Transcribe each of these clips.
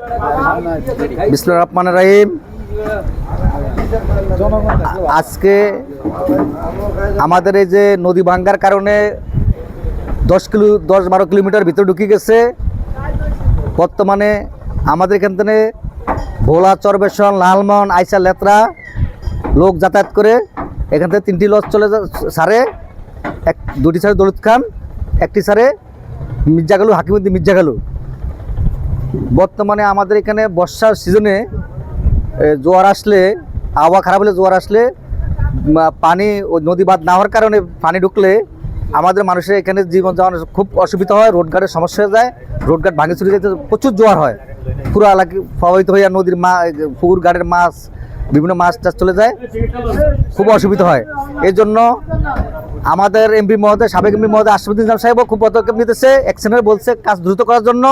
বিসমিল্লাহির রহমানির রহিম। আজকে আমাদের এই যে নদী ভাঙ্গার কারণে 10-12 কিলোমিটার ভিতরে ঢুকে গেছে। বর্তমানে আমাদের এখান থেকে ভোলা, চরবেশন, লালমন, আইসা, লেত্রা লোক যাতায়াত করে। এখান থেকে 3টি লঞ্চ চলে সারে, দুটি সারে দৌলত খান, একটি সারে মির্জাগালু, হাকিমুদ্দিন মির্জাগালু। বর্তমানে আমাদের এখানে বর্ষার সিজনে জোয়ার আসলে, আবহাওয়া খারাপ হলে জোয়ার আসলে পানি ওই নদী বাঁধ না হওয়ার কারণে পানি ঢুকলে আমাদের মানুষের এখানে জীবন যাওয়ার খুব অসুবিধা হয়। রোডঘাটের সমস্যা হয়ে যায়, রোডঘাট ভাঙে চুরি যেতে প্রচুর জোয়ার হয়, পুরো এলাকা প্রভাবিত হয়ে নদীর পুকুর ঘাটের মাছ, বিভিন্ন মাছ টাছ চলে যায়, খুব অসুবিধা হয়। এই জন্য আমাদের এমপি মহোদয়, সাবেক এমপি মহোদয় আশরাফুদ্দিন সাহেবও খুব পদক্ষেপ নিতেছে, অ্যাকশনের বলছে কাজ দ্রুত করার জন্য।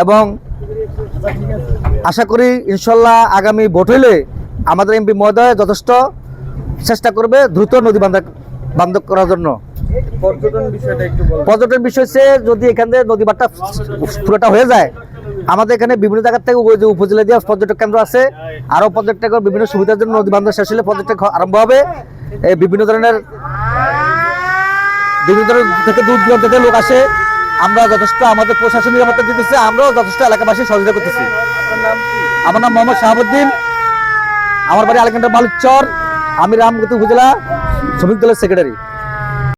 এবং আশা করি ইনশাল্লাহ আগামী ভোট হইলে আমাদের এমপি মহোদয় যথেষ্ট চেষ্টা করবে দ্রুত নদী বন্ধ করার জন্য। পর্যটন বিষয় হচ্ছে, যদি এখান থেকে নদী বাঁধটা পুরোটা হয়ে যায়, আমাদের এখানে বিভিন্ন জায়গা থেকে যে উপজেলা দিয়ে পর্যটক কেন্দ্র আছে, আরও পর্যটকের বিভিন্ন সুবিধার জন্য নদী বাঁধ শেষ হলে পর্যটক আরম্ভ হবে। বিভিন্ন ধরনের থেকে দূর দূরান্ত থেকে লোক আসে। আমরা যথেষ্ট আমাদের প্রশাসন নিরাপত্তা দিতেছে, আমরাও যথেষ্ট এলাকাবাসী সহযোগিতা করতেছি। আমার নাম মোহাম্মদ শাহাবুদ্দিন, আমার বাড়ি আলেকজান্ডার মালিক চর, আমি রামগতি উপজেলা শ্রমিক দলের সেক্রেটারি।